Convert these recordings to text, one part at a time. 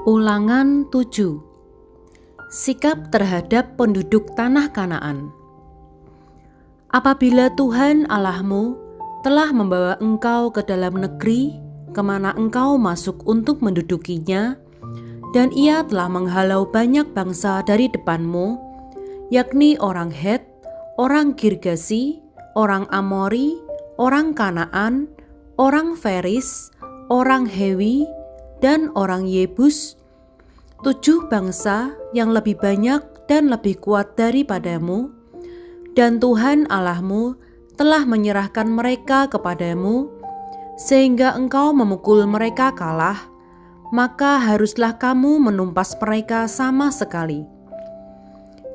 Ulangan 7. Sikap terhadap penduduk tanah Kanaan. Apabila Tuhan Allahmu telah membawa engkau ke dalam negeri kemana engkau masuk untuk mendudukinya, dan Ia telah menghalau banyak bangsa dari depanmu, yakni orang Het, orang Girgasi, orang Amori, orang Kanaan, orang Feris, orang Hewi, dan orang Yebus, 7 bangsa yang lebih banyak dan lebih kuat daripadamu, dan Tuhan Allahmu telah menyerahkan mereka kepadamu, sehingga engkau memukul mereka kalah, maka haruslah kamu menumpas mereka sama sekali.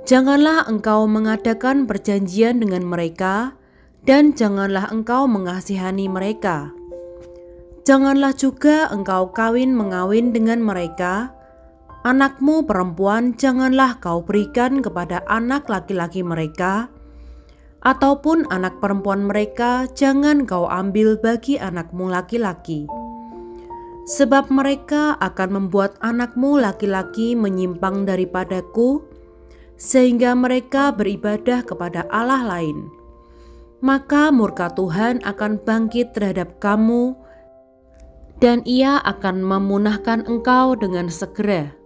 Janganlah engkau mengadakan perjanjian dengan mereka, dan janganlah engkau mengasihani mereka. Janganlah juga engkau kawin-mengawin dengan mereka. Anakmu perempuan janganlah kau berikan kepada anak laki-laki mereka, ataupun anak perempuan mereka jangan kau ambil bagi anakmu laki-laki. Sebab mereka akan membuat anakmu laki-laki menyimpang daripadaku, sehingga mereka beribadah kepada Allah lain. Maka murka Tuhan akan bangkit terhadap kamu, dan Ia akan memunahkan engkau dengan segera.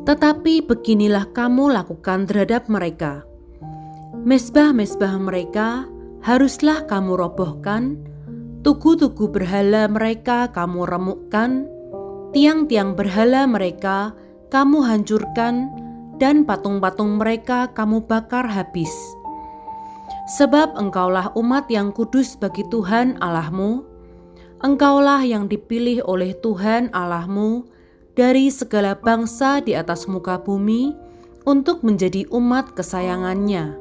Tetapi beginilah kamu lakukan terhadap mereka. Mezbah-mezbah mereka haruslah kamu robohkan, tugu-tugu berhala mereka kamu remukkan, tiang-tiang berhala mereka kamu hancurkan, dan patung-patung mereka kamu bakar habis. Sebab engkaulah umat yang kudus bagi Tuhan Allahmu. Engkaulah yang dipilih oleh Tuhan Allahmu dari segala bangsa di atas muka bumi untuk menjadi umat kesayangannya.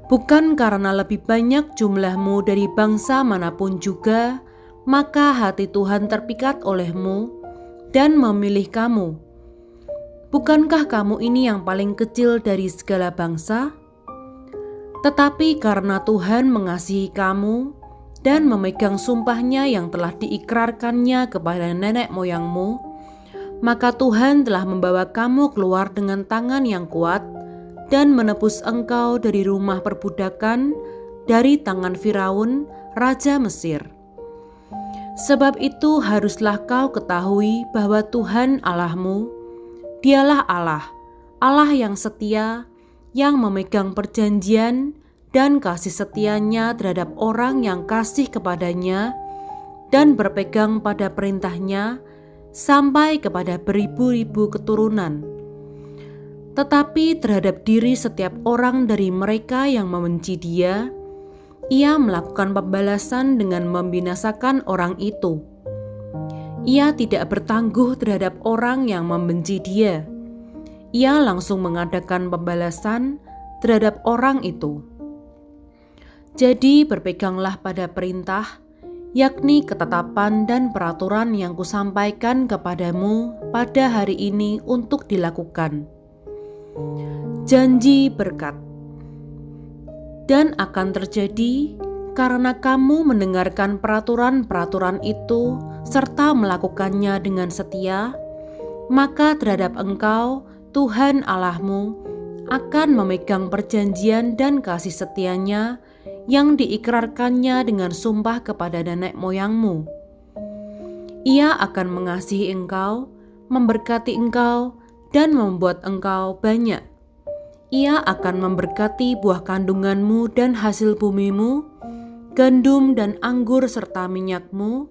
Bukan karena lebih banyak jumlahmu dari bangsa manapun juga, maka hati Tuhan terpikat olehmu dan memilih kamu. Bukankah kamu ini yang paling kecil dari segala bangsa? Tetapi karena Tuhan mengasihi kamu dan memegang sumpahnya yang telah diikrarkannya kepada nenek moyangmu, maka Tuhan telah membawa kamu keluar dengan tangan yang kuat dan menebus engkau dari rumah perbudakan, dari tangan Firaun, Raja Mesir. Sebab itu haruslah kau ketahui bahwa Tuhan Allahmu, Dialah Allah, Allah yang setia, yang memegang perjanjian dan kasih setianya terhadap orang yang kasih kepadanya dan berpegang pada perintahnya sampai kepada beribu-ribu keturunan. Tetapi terhadap diri setiap orang dari mereka yang membenci Dia, Ia melakukan pembalasan dengan membinasakan orang itu. Ia tidak bertangguh terhadap orang yang membenci Dia. Ia langsung mengadakan pembalasan terhadap orang itu. Jadi berpeganglah pada perintah, yakni ketetapan dan peraturan yang kusampaikan kepadamu pada hari ini untuk dilakukan. Janji berkat. Dan akan terjadi karena kamu mendengarkan peraturan-peraturan itu serta melakukannya dengan setia, maka terhadap engkau Tuhan Allahmu akan memegang perjanjian dan kasih setianya yang diikrarkannya dengan sumpah kepada nenek moyangmu. Ia akan mengasihi engkau, memberkati engkau, dan membuat engkau banyak. Ia akan memberkati buah kandunganmu dan hasil bumimu, gandum dan anggur serta minyakmu,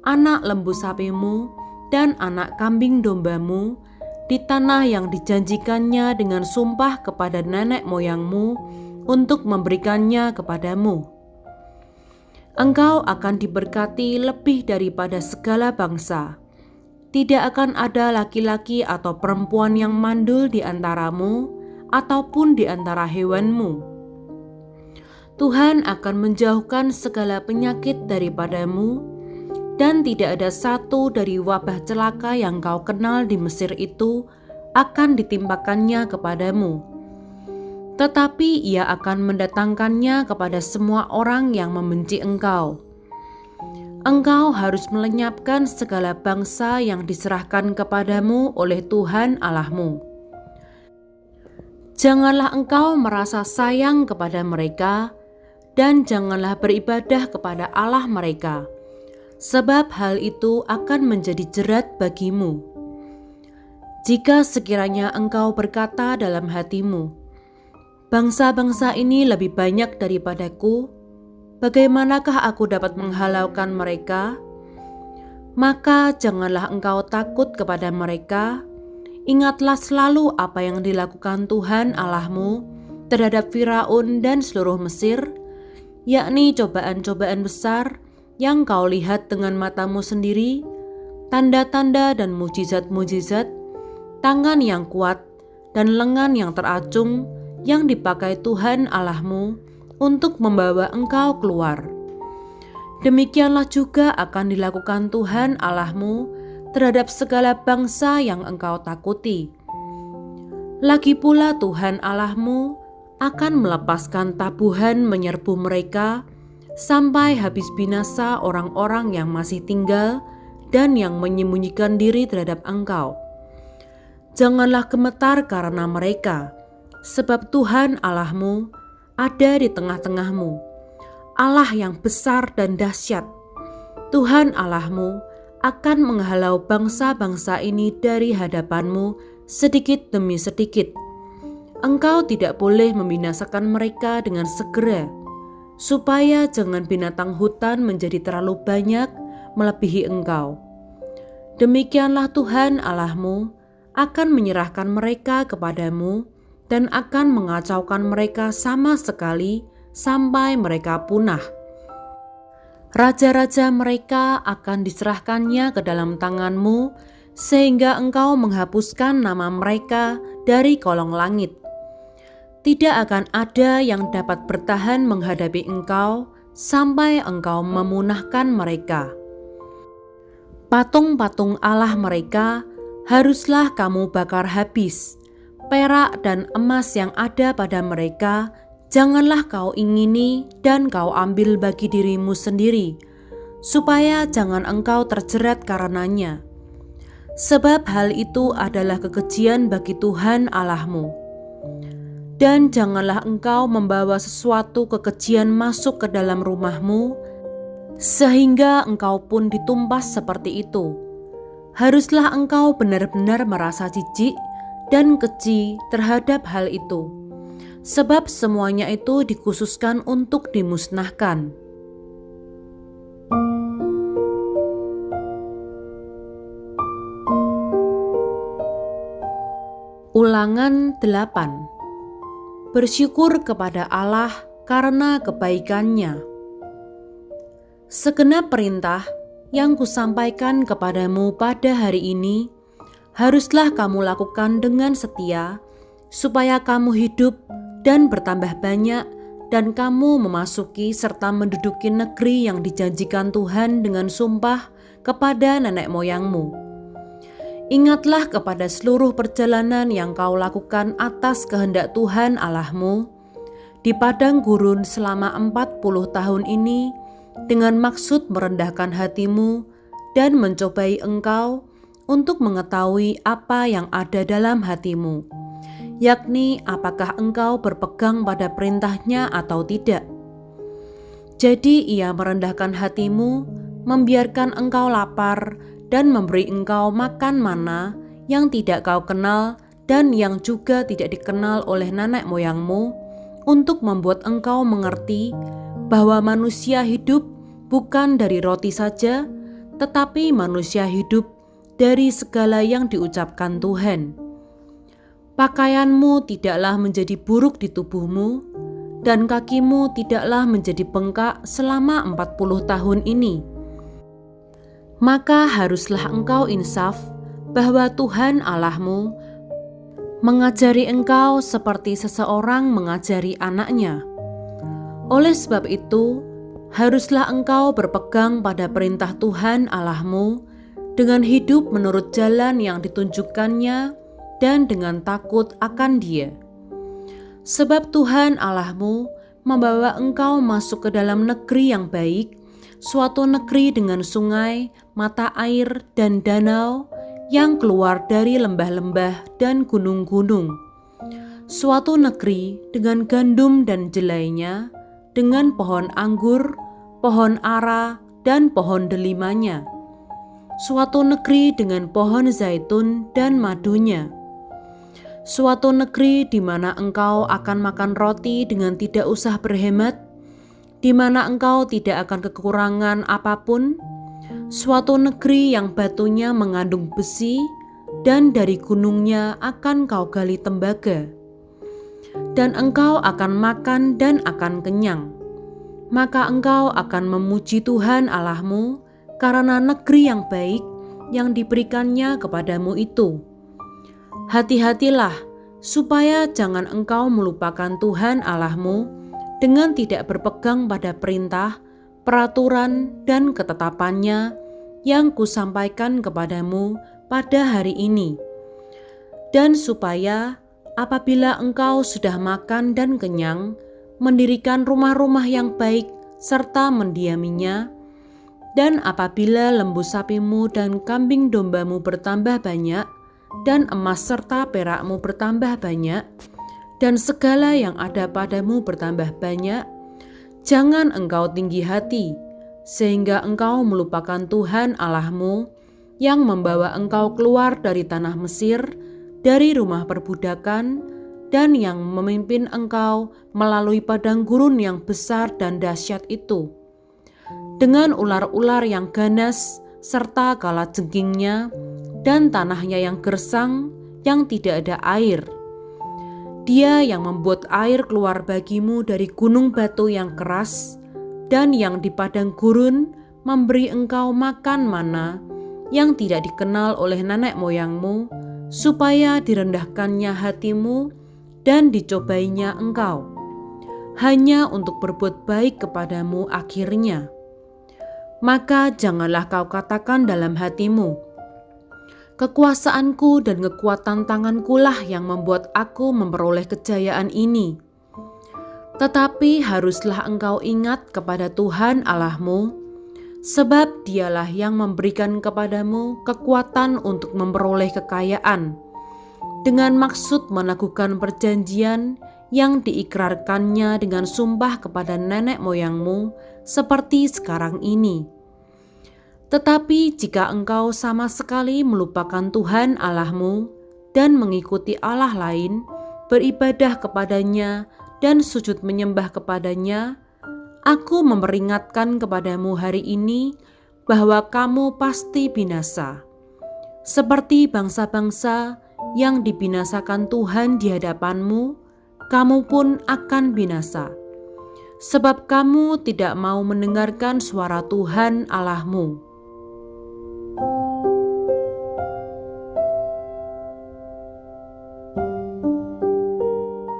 anak lembu sapimu, dan anak kambing dombamu, di tanah yang dijanjikannya dengan sumpah kepada nenek moyangmu untuk memberikannya kepadamu. Engkau akan diberkati lebih daripada segala bangsa. Tidak akan ada laki-laki atau perempuan yang mandul di antaramu ataupun di antara hewanmu. Tuhan akan menjauhkan segala penyakit daripadamu, dan tidak ada satu dari wabah celaka yang kau kenal di Mesir itu akan ditimpakannya kepadamu. Tetapi Ia akan mendatangkannya kepada semua orang yang membenci engkau. Engkau harus melenyapkan segala bangsa yang diserahkan kepadamu oleh Tuhan Allahmu. Janganlah engkau merasa sayang kepada mereka, dan janganlah beribadah kepada Allah mereka, sebab hal itu akan menjadi jerat bagimu. Jika sekiranya engkau berkata dalam hatimu, bangsa-bangsa ini lebih banyak daripadaku, bagaimanakah aku dapat menghalaukan mereka? Maka janganlah engkau takut kepada mereka. Ingatlah selalu apa yang dilakukan Tuhan Allahmu terhadap Firaun dan seluruh Mesir, yakni cobaan-cobaan besar yang kau lihat dengan matamu sendiri, tanda-tanda dan mujizat-mujizat, tangan yang kuat dan lengan yang teracung yang dipakai Tuhan Allahmu untuk membawa engkau keluar. Demikianlah juga akan dilakukan Tuhan Allahmu terhadap segala bangsa yang engkau takuti. Lagi pula Tuhan Allahmu akan melepaskan tabuhan menyerbu mereka sampai habis binasa orang-orang yang masih tinggal dan yang menyembunyikan diri terhadap engkau. Janganlah gemetar karena mereka, sebab Tuhan Allahmu ada di tengah-tengahmu, Allah yang besar dan dahsyat. Tuhan Allahmu akan menghalau bangsa-bangsa ini dari hadapanmu sedikit demi sedikit. Engkau tidak boleh membinasakan mereka dengan segera, supaya jangan binatang hutan menjadi terlalu banyak melebihi engkau. Demikianlah Tuhan Allahmu akan menyerahkan mereka kepadamu dan akan mengacaukan mereka sama sekali sampai mereka punah. Raja-raja mereka akan diserahkannya ke dalam tanganmu, sehingga engkau menghapuskan nama mereka dari kolong langit. Tidak akan ada yang dapat bertahan menghadapi engkau sampai engkau memunahkan mereka. Patung-patung Allah mereka haruslah kamu bakar habis. Perak dan emas yang ada pada mereka janganlah kau ingini dan kau ambil bagi dirimu sendiri, supaya jangan engkau terjerat karenanya. Sebab hal itu adalah kekejian bagi Tuhan Allahmu. Dan janganlah engkau membawa sesuatu kekejian masuk ke dalam rumahmu, sehingga engkau pun ditumpas seperti itu. Haruslah engkau benar-benar merasa jijik dan keji terhadap hal itu, sebab semuanya itu dikhususkan untuk dimusnahkan. Ulangan 8. Bersyukur kepada Allah karena kebaikannya. Segenap perintah yang kusampaikan kepadamu pada hari ini haruslah kamu lakukan dengan setia, supaya kamu hidup dan bertambah banyak, dan kamu memasuki serta menduduki negeri yang dijanjikan Tuhan dengan sumpah kepada nenek moyangmu. Ingatlah kepada seluruh perjalanan yang kau lakukan atas kehendak Tuhan Allahmu di padang gurun selama 40 tahun ini, dengan maksud merendahkan hatimu dan mencobai engkau untuk mengetahui apa yang ada dalam hatimu, yakni apakah engkau berpegang pada perintahnya atau tidak. Jadi ia merendahkan hatimu, membiarkan engkau lapar, dan memberi engkau makan mana yang tidak kau kenal dan yang juga tidak dikenal oleh nenek moyangmu, untuk membuat engkau mengerti bahwa manusia hidup bukan dari roti saja, tetapi manusia hidup dari segala yang diucapkan Tuhan. Pakaianmu tidaklah menjadi buruk di tubuhmu, dan kakimu tidaklah menjadi bengkak selama 40 tahun ini. Maka haruslah engkau insaf bahwa Tuhan Allahmu mengajari engkau seperti seseorang mengajari anaknya. Oleh sebab itu, haruslah engkau berpegang pada perintah Tuhan Allahmu dengan hidup menurut jalan yang ditunjukkannya dan dengan takut akan Dia. Sebab Tuhan Allahmu membawa engkau masuk ke dalam negeri yang baik, suatu negeri dengan sungai, mata air, dan danau yang keluar dari lembah-lembah dan gunung-gunung. Suatu negeri dengan gandum dan jelainya, dengan pohon anggur, pohon ara, dan pohon delimanya. Suatu negeri dengan pohon zaitun dan madunya. Suatu negeri di mana engkau akan makan roti dengan tidak usah berhemat, di mana engkau tidak akan kekurangan apapun. Suatu negeri yang batunya mengandung besi, dan dari gunungnya akan kau gali tembaga. Dan engkau akan makan dan akan kenyang. Maka engkau akan memuji Tuhan Allahmu karena negeri yang baik yang diberikannya kepadamu itu. Hati-hatilah supaya jangan engkau melupakan Tuhan Allahmu dengan tidak berpegang pada perintah, peraturan, dan ketetapannya yang kusampaikan kepadamu pada hari ini. Dan supaya apabila engkau sudah makan dan kenyang, mendirikan rumah-rumah yang baik serta mendiaminya, dan apabila lembu sapimu dan kambing dombamu bertambah banyak, dan emas serta perakmu bertambah banyak, dan segala yang ada padamu bertambah banyak, jangan engkau tinggi hati, sehingga engkau melupakan Tuhan Allahmu yang membawa engkau keluar dari tanah Mesir, dari rumah perbudakan, dan yang memimpin engkau melalui padang gurun yang besar dan dahsyat itu, dengan ular-ular yang ganas, serta kalajengkingnya, dan tanahnya yang gersang, yang tidak ada air. Dia yang membuat air keluar bagimu dari gunung batu yang keras, dan yang di padang gurun memberi engkau makan mana yang tidak dikenal oleh nenek moyangmu, supaya direndahkannya hatimu dan dicobainya engkau, hanya untuk berbuat baik kepadamu akhirnya. Maka janganlah kau katakan dalam hatimu, kekuasaanku dan kekuatan tangankulah yang membuat aku memperoleh kejayaan ini. Tetapi haruslah engkau ingat kepada Tuhan Allahmu, sebab Dialah yang memberikan kepadamu kekuatan untuk memperoleh kekayaan, dengan maksud meneguhkan perjanjian yang diikrarkannya dengan sumpah kepada nenek moyangmu seperti sekarang ini. Tetapi jika engkau sama sekali melupakan Tuhan Allahmu dan mengikuti Allah lain, beribadah kepadanya dan sujud menyembah kepadanya, aku memperingatkan kepadamu hari ini bahwa kamu pasti binasa. Seperti bangsa-bangsa yang dibinasakan Tuhan di hadapanmu, kamu pun akan binasa. Sebab kamu tidak mau mendengarkan suara Tuhan Allahmu.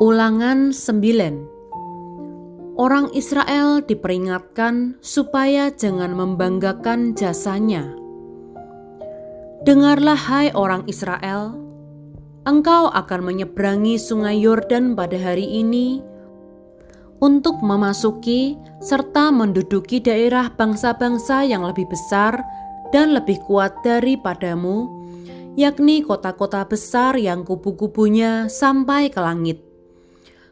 Ulangan 9. Orang Israel diperingatkan supaya jangan membanggakan jasanya. Dengarlah hai orang Israel, engkau akan menyeberangi sungai Yordan pada hari ini untuk memasuki serta menduduki daerah bangsa-bangsa yang lebih besar dan lebih kuat daripadamu, yakni kota-kota besar yang kubu-kubunya sampai ke langit.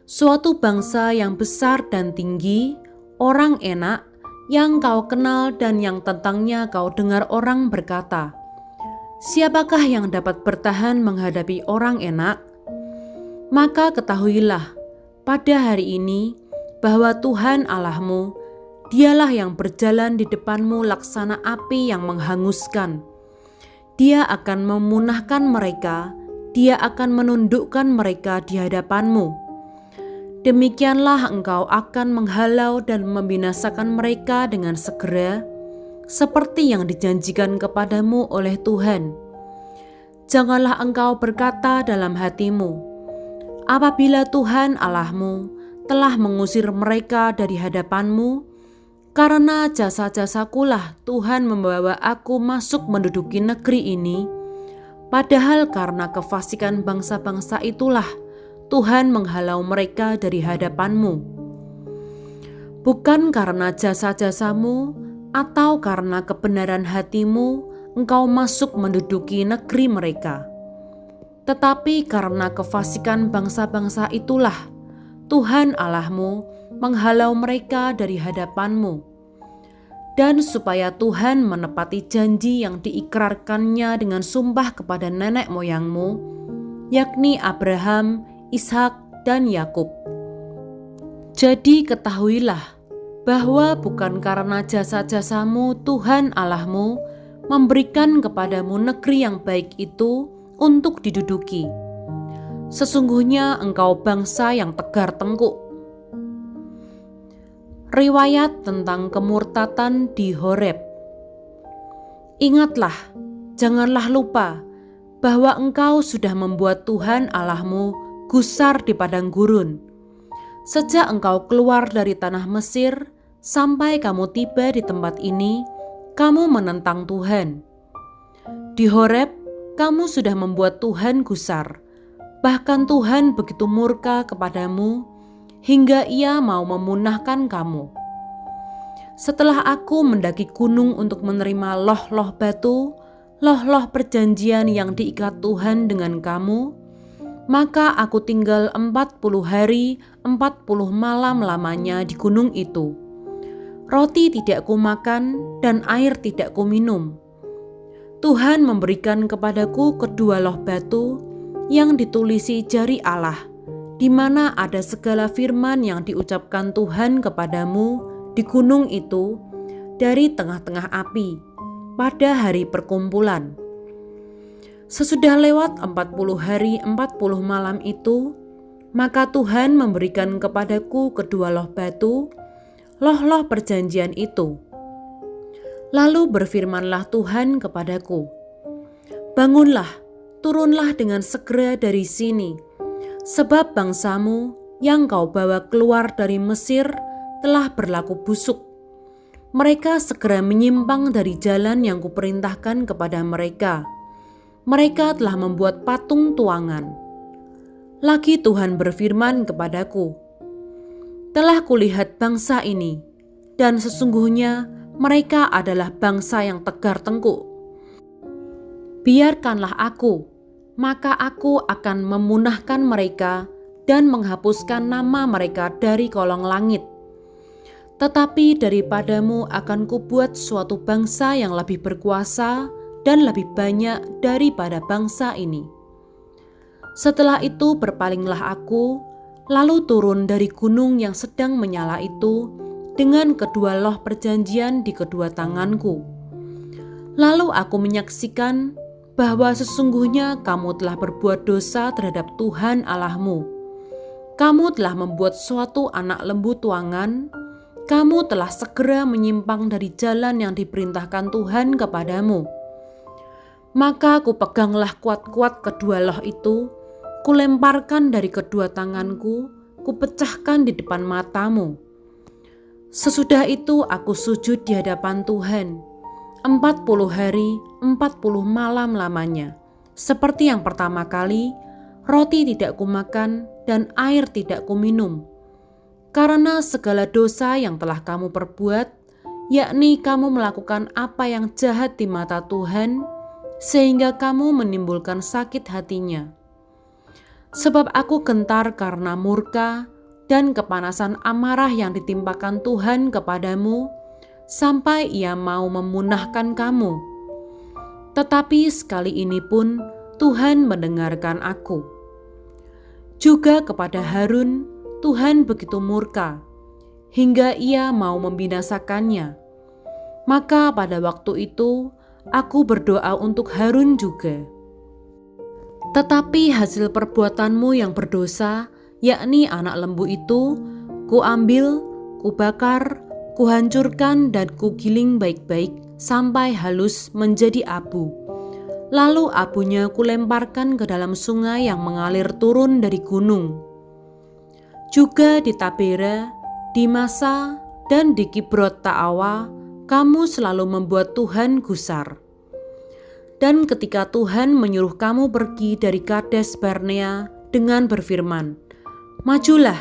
Suatu bangsa yang besar dan tinggi, orang enak, yang kau kenal dan yang tentangnya kau dengar orang berkata, siapakah yang dapat bertahan menghadapi orang enak? Maka ketahuilah pada hari ini bahwa Tuhan Allahmu, Dialah yang berjalan di depanmu laksana api yang menghanguskan. Dia akan memunahkan mereka, Dia akan menundukkan mereka di hadapanmu. Demikianlah engkau akan menghalau dan membinasakan mereka dengan segera, seperti yang dijanjikan kepadamu oleh Tuhan. Janganlah engkau berkata dalam hatimu, apabila Tuhan Allahmu telah mengusir mereka dari hadapanmu, karena jasa-jasakulah Tuhan membawa aku masuk menduduki negeri ini, padahal karena kefasikan bangsa-bangsa itulah Tuhan menghalau mereka dari hadapanmu. Bukan karena jasa-jasamu, atau karena kebenaran hatimu engkau masuk menduduki negeri mereka. Tetapi karena kefasikan bangsa-bangsa itulah Tuhan Allahmu menghalau mereka dari hadapanmu. Dan supaya Tuhan menepati janji yang diikrarkannya dengan sumpah kepada nenek moyangmu, yakni Abraham, Ishak, dan Yakub. Jadi ketahuilah bahwa bukan karena jasa-jasamu Tuhan Allahmu memberikan kepadamu negeri yang baik itu untuk diduduki. Sesungguhnya engkau bangsa yang tegar tengkuk. Riwayat tentang kemurtatan di Horeb. Ingatlah, janganlah lupa bahwa engkau sudah membuat Tuhan Allahmu gusar di padang gurun. Sejak engkau keluar dari tanah Mesir sampai kamu tiba di tempat ini, kamu menentang Tuhan. Di Horeb, kamu sudah membuat Tuhan gusar. Bahkan Tuhan begitu murka kepadamu hingga Ia mau memunahkan kamu. Setelah aku mendaki gunung untuk menerima loh-loh batu, loh-loh perjanjian yang diikat Tuhan dengan kamu, maka aku tinggal 40 hari, 40 malam lamanya di gunung itu. Roti tidak kumakan dan air tidak kuminum. Tuhan memberikan kepadaku kedua loh batu yang ditulisi jari Allah, di mana ada segala firman yang diucapkan Tuhan kepadamu di gunung itu dari tengah-tengah api pada hari perkumpulan. Sesudah lewat 40 hari 40 malam itu, maka Tuhan memberikan kepadaku kedua loh batu, loh-loh perjanjian itu. Lalu berfirmanlah Tuhan kepadaku, bangunlah, turunlah dengan segera dari sini, sebab bangsamu yang kau bawa keluar dari Mesir telah berlaku busuk. Mereka segera menyimpang dari jalan yang kuperintahkan kepada mereka. Mereka telah membuat patung tuangan. Lagi Tuhan berfirman kepadaku, telah kulihat bangsa ini, dan sesungguhnya mereka adalah bangsa yang tegar tengkuk. Biarkanlah aku, maka aku akan memunahkan mereka dan menghapuskan nama mereka dari kolong langit. Tetapi daripadamu akan kubuat suatu bangsa yang lebih berkuasa dan lebih banyak daripada bangsa ini. Setelah itu berpalinglah aku, lalu turun dari gunung yang sedang menyala itu dengan kedua loh perjanjian di kedua tanganku. Lalu aku menyaksikan bahwa sesungguhnya kamu telah berbuat dosa terhadap Tuhan Allahmu. Kamu telah membuat suatu anak lembu tuangan. Kamu telah segera menyimpang dari jalan yang diperintahkan Tuhan kepadamu. Maka kupeganglah kuat-kuat kedua loh itu, kulemparkan dari kedua tanganku, kupecahkan di depan matamu. Sesudah itu aku sujud di hadapan Tuhan, 40 hari, 40 malam lamanya. Seperti yang pertama kali, roti tidak kumakan dan air tidak kuminum. Karena segala dosa yang telah kamu perbuat, yakni kamu melakukan apa yang jahat di mata Tuhan, sehingga kamu menimbulkan sakit hatinya. Sebab aku gentar karena murka dan kepanasan amarah yang ditimpakan Tuhan kepadamu, sampai Ia mau memunahkan kamu. Tetapi sekali ini pun Tuhan mendengarkan aku. Juga kepada Harun Tuhan begitu murka, hingga Ia mau membinasakannya. Maka pada waktu itu aku berdoa untuk Harun juga. Tetapi hasil perbuatanmu yang berdosa, yakni anak lembu itu, kuambil, kubakar, kuhancurkan dan kugiling baik-baik sampai halus menjadi abu. Lalu abunya kulemparkan ke dalam sungai yang mengalir turun dari gunung. Juga di Tabera, di Masa, dan di Kibrot Ta'awa, kamu selalu membuat Tuhan gusar. Dan ketika Tuhan menyuruh kamu pergi dari Kades Barnea dengan berfirman, majulah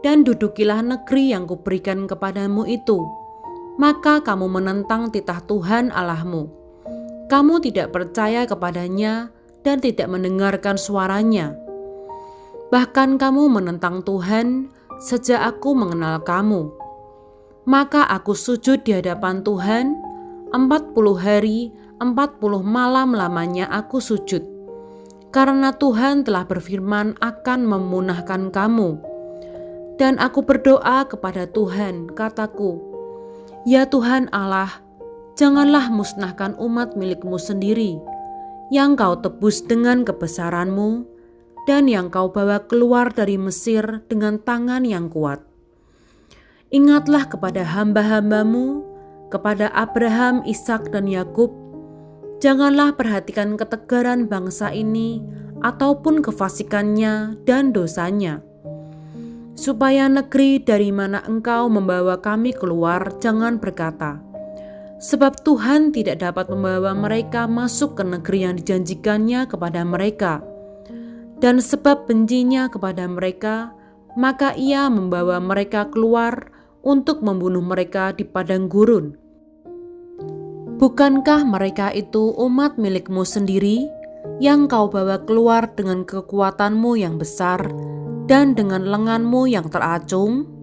dan dudukilah negeri yang kuberikan kepadamu itu, maka kamu menentang titah Tuhan Allahmu. Kamu tidak percaya kepadanya dan tidak mendengarkan suaranya. Bahkan kamu menentang Tuhan sejak aku mengenal kamu. Maka aku sujud di hadapan Tuhan, 40 hari, 40 malam lamanya aku sujud. Karena Tuhan telah berfirman akan memunahkan kamu. Dan aku berdoa kepada Tuhan, kataku, "Ya Tuhan Allah, janganlah musnahkan umat milik-Mu sendiri, yang Kau tebus dengan kebesaran-Mu, dan yang Kau bawa keluar dari Mesir dengan tangan yang kuat. Ingatlah kepada hamba-hamba-Mu, kepada Abraham, Ishak, dan Yakub. Janganlah perhatikan ketegaran bangsa ini ataupun kefasikannya dan dosanya. Supaya negeri dari mana Engkau membawa kami keluar jangan berkata, sebab Tuhan tidak dapat membawa mereka masuk ke negeri yang dijanjikannya kepada mereka. Dan sebab bencinya kepada mereka, maka Ia membawa mereka keluar untuk membunuh mereka di padang gurun. Bukankah mereka itu umat milik-Mu sendiri, yang Kau bawa keluar dengan kekuatan-Mu yang besar dan dengan lengan-Mu yang teracung?